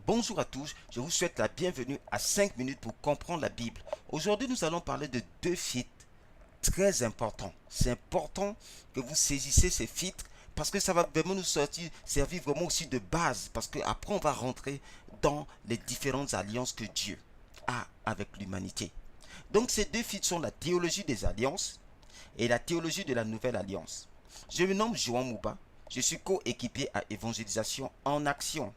Bonjour à tous, je vous souhaite la bienvenue à 5 minutes pour comprendre la Bible. Aujourd'hui, nous allons parler de deux filtres très importants. C'est important que vous saisissez ces filtres parce que ça va vraiment nous servir vraiment aussi de base parce qu'après on va rentrer dans les différentes alliances que Dieu a avec l'humanité. Donc ces deux filtres sont la théologie des alliances et la théologie de la nouvelle alliance. Je me nomme Joan Mouba, je suis coéquipier à Évangélisation en Action.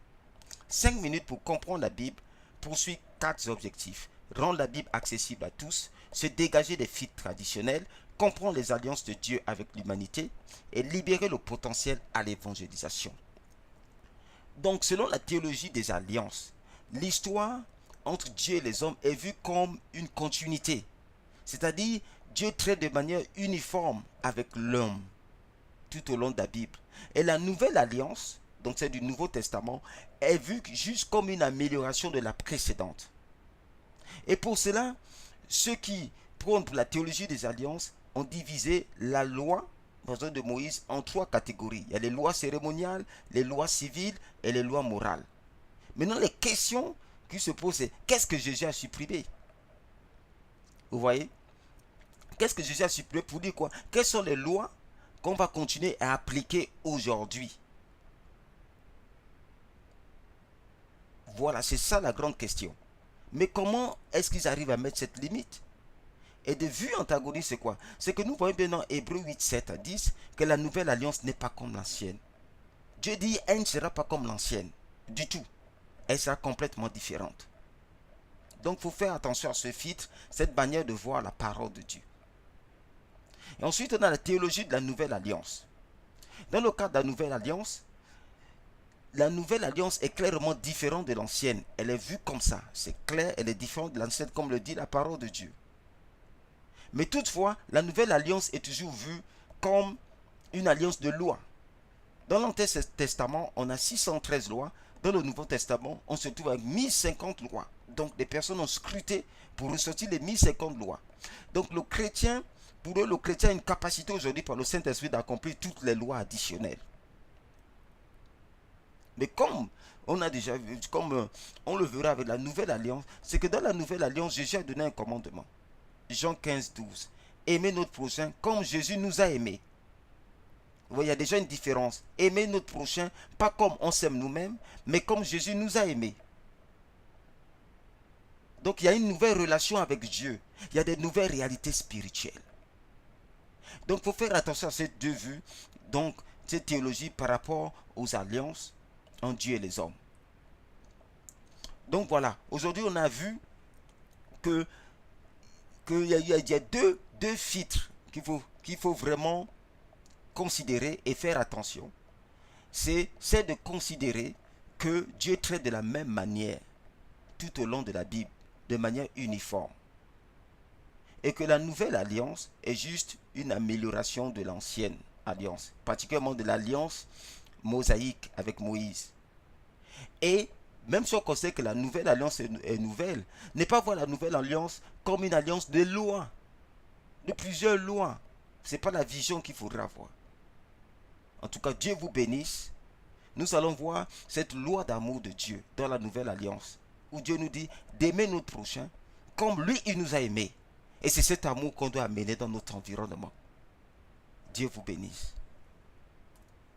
5 minutes pour comprendre la Bible poursuit 4 objectifs. Rendre la Bible accessible à tous, se dégager des filtres traditionnels, comprendre les alliances de Dieu avec l'humanité et libérer le potentiel à l'évangélisation. Donc, selon la théologie des alliances, l'histoire entre Dieu et les hommes est vue comme une continuité. C'est-à-dire, Dieu traite de manière uniforme avec l'homme tout au long de la Bible. Et la nouvelle alliance, donc celle du Nouveau Testament, est vue juste comme une amélioration de la précédente. Et pour cela, ceux qui prônent pour la théologie des alliances ont divisé la loi de Moïse en 3 catégories. Il y a les lois cérémoniales, les lois civiles et les lois morales. Maintenant, les questions qui se posent, c'est qu'est-ce que Jésus a supprimé? Vous voyez? Qu'est-ce que Jésus a supprimé pour dire quoi? Quelles sont les lois qu'on va continuer à appliquer aujourd'hui? Voilà, c'est ça la grande question. Mais comment est-ce qu'ils arrivent à mettre cette limite? Et de vue antagoniste, c'est quoi? C'est que nous voyons bien dans Hébreux 8, 7 à 10 que la nouvelle alliance n'est pas comme l'ancienne. Dieu dit, elle ne sera pas comme l'ancienne. Du tout. Elle sera complètement différente. Donc, il faut faire attention à ce filtre, cette manière de voir la parole de Dieu. Et ensuite, on a la théologie de la nouvelle alliance. Dans le cadre de la nouvelle alliance est clairement différente de l'ancienne. Elle est vue comme ça. C'est clair, elle est différente de l'ancienne, comme le dit la parole de Dieu. Mais toutefois, la nouvelle alliance est toujours vue comme une alliance de loi. Dans l'Ancien Testament, on a 613 lois. Dans le Nouveau Testament, on se trouve avec 1050 lois. Donc, des personnes ont scruté pour ressortir les 1050 lois. Donc, le chrétien, pour eux, le chrétien a une capacité aujourd'hui par le Saint-Esprit d'accomplir toutes les lois additionnelles. Mais comme on a déjà vu, comme on le verra avec la nouvelle alliance, c'est que dans la nouvelle alliance, Jésus a donné un commandement. Jean 15, 12. Aimer notre prochain comme Jésus nous a aimés. Vous voyez, il y a déjà une différence. Aimer notre prochain, pas comme on s'aime nous-mêmes, mais comme Jésus nous a aimés. Donc il y a une nouvelle relation avec Dieu. Il y a des nouvelles réalités spirituelles. Donc il faut faire attention à ces deux vues, donc cette théologie par rapport aux alliances entre Dieu et les hommes. Donc voilà, aujourd'hui on a vu que qu'il y a deux filtres qu'il faut vraiment considérer et faire attention. C'est de considérer que Dieu traite de la même manière tout au long de la Bible, de manière uniforme. Et que la nouvelle alliance est juste une amélioration de l'ancienne alliance, particulièrement de l'alliance mosaïque avec Moïse. Et même si on considère que la nouvelle alliance est nouvelle, n'est pas voir la nouvelle alliance comme une alliance de lois, de plusieurs lois. Ce n'est pas la vision qu'il faudra avoir. En tout cas, Dieu vous bénisse. Nous allons voir cette loi d'amour de Dieu dans la nouvelle alliance, où Dieu nous dit d'aimer notre prochain comme lui, il nous a aimés. Et c'est cet amour qu'on doit amener dans notre environnement. Dieu vous bénisse.